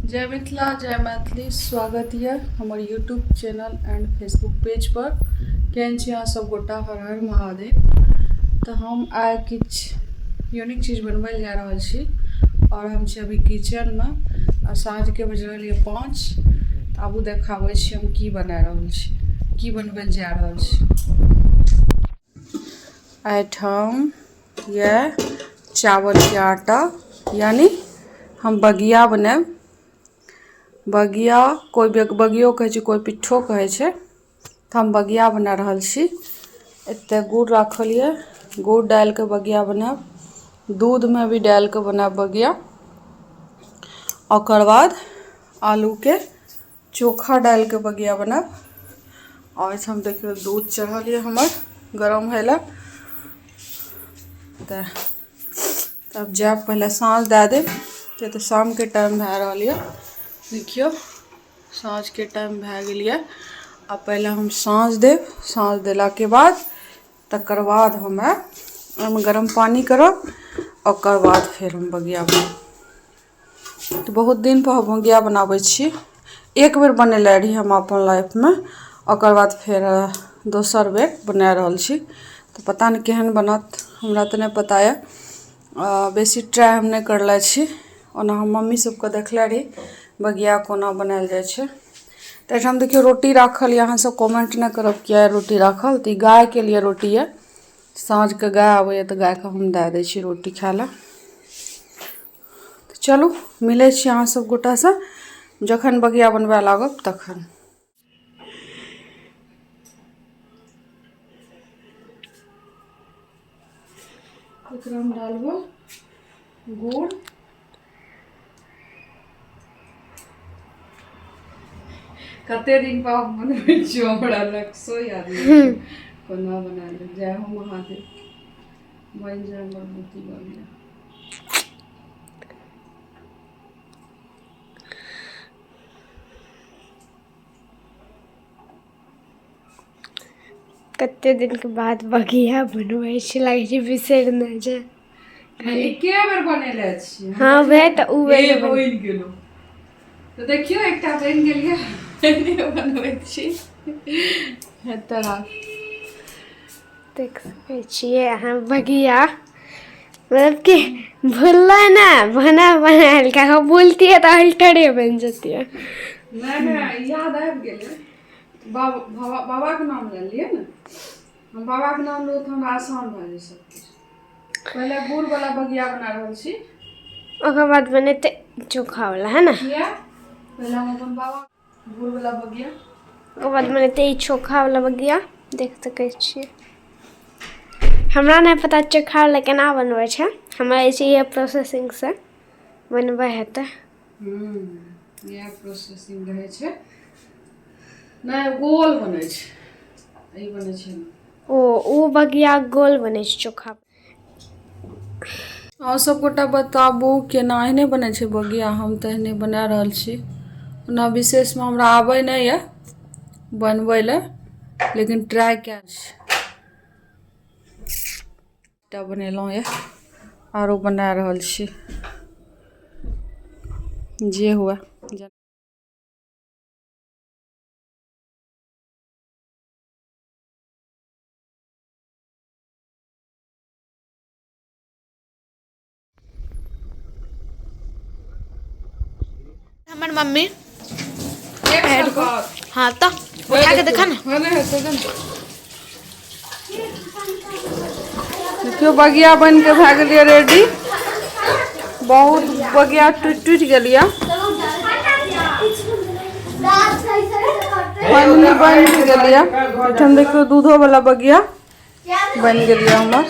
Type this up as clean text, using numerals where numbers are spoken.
जय मिथिला जय मैथिली। स्वागत है हमर YouTube channel and Facebook page पर। केहन छी अहाँ सब गोटा? हर हर महादेव। तो हम आइ किछु यूनिक चीज बनबै जा रहल छी और हम छी अभी किचन में और साँझ के बज रहल है 5। तो आबू देखाबै छी हम की बना रहल छी, की बनबै जा रहल छी। आइटम यह चावल के आटा, यानी हम बगिया बनाएब। बगिया कोई बगियो कहे छै, कोई पिट्ठो कहे छै। तो हम बगिया बना रहल छी। एते गुड़ राखल ये, गुड़ डाल के बगिया बनाएब। दूध में भी डाल के बनाएब बगिया। ओकर बाद आलू के चोखा डाल के बगिया बनाएब। और हम देखियो दूध चढ़ल ये हमर गरम है ला। तब जाब पहले साँझ दे दे, तो शाम के टाइम भए रहल है। देखियो साँझ के टाइम भए गेल ये। आ पहले हम साँझ देव, साँझ देला के बाद तकर बाद हमे ओहिमे गरम पानी करब। ओकर बाद फिर हम बगिया बनाब। तो बहुत दिन पर हम बगिया बनाबै छी। एक बेर बनेले रही हम अपन लाइफ में, ओकर बाद फिर दोसर बेर बना रहल छी। तो पता नहीं केहन बनत, हमरा तो नहीं पता है। बेसी ट्राई हम नहीं करले छी। ओना हम मम्मी सबके देखले रही बगिया कोना बनायल जाइ छै। तो हम देखियो रोटी राखल, यहाँ सब कमेंट नहीं करब किया रोटी राखल। तो गाय के लिए रोटी है। साँझ के गाय आवे तो गाय के हम दे दै छी रोटी खाय ला। तो चलू मिले छी अहाँ सब गोटा से जखन बगिया बनबे लागब तखन। एकरा हम डालबो गुड़, कते दिन पर हम बनबै छियो, हमरा नक्शो याद नहीं कोना बनाएल। जय हो महादेव, बन जाए हमर बुद्धि बनिया। कते दिन के बाद बगिया बनबै छी, लागे छै बिसरि न जाए। एके बेर बनेले छी। हाँ वह तो उ बेर बन गेलो। तो देखियो एकटा बन गेल ये, एने बनबै छी हेतरा। देख सकै छियै अहाँ बगिया, मतलब कि भूललो ना बना बनाएल का बोलतिए तो अल्टरे बन जतिए। नहीं याद आबि गेलै। बाबा के नाम ले लिए ना, हम बाबा के नाम लो तो हमरा आसान भए जाए सब कुछ। पहले गुड़ वाला बगिया बना रहल छी, ओकर बाद बनेते चोखा वाला, है ना? किया पहले हम अपन बाबा गुड़ वाला बगिया, ओकर बाद बनेते ई चोखा वाला बगिया। देख सकै छियै। हमरा नहीं पता चोखा वाला केना बनबै छै। हमरा ऐसे ये प्रोसेसिंग से बनबै हेतै। यह प्रोसेसिंग रहे छै। नहीं गोल बने छै, ई बने छै ओ बगिया गोल बने छै चोखा। और सब गोटा बताबू केना एहने बने छै बगिया। हम तो एहने बना रहल छी। ओना विशेष में हमरा आबै नहीं है बनबै ले, लेकिन ट्राई कए छी। एकटा बनेलहुँ ये, आरो बना रहल छी, जे हुए। हमर मम्मी एक बात, हाँ तो उठा के देखा ना। देखियो बगिया बन के भए गेलिए रेडी। बहुत बगिया टूट गेलिए। फाइनली बन गेलिए। हम देखियो दूधो वाला बगिया बन गेलिए हमर।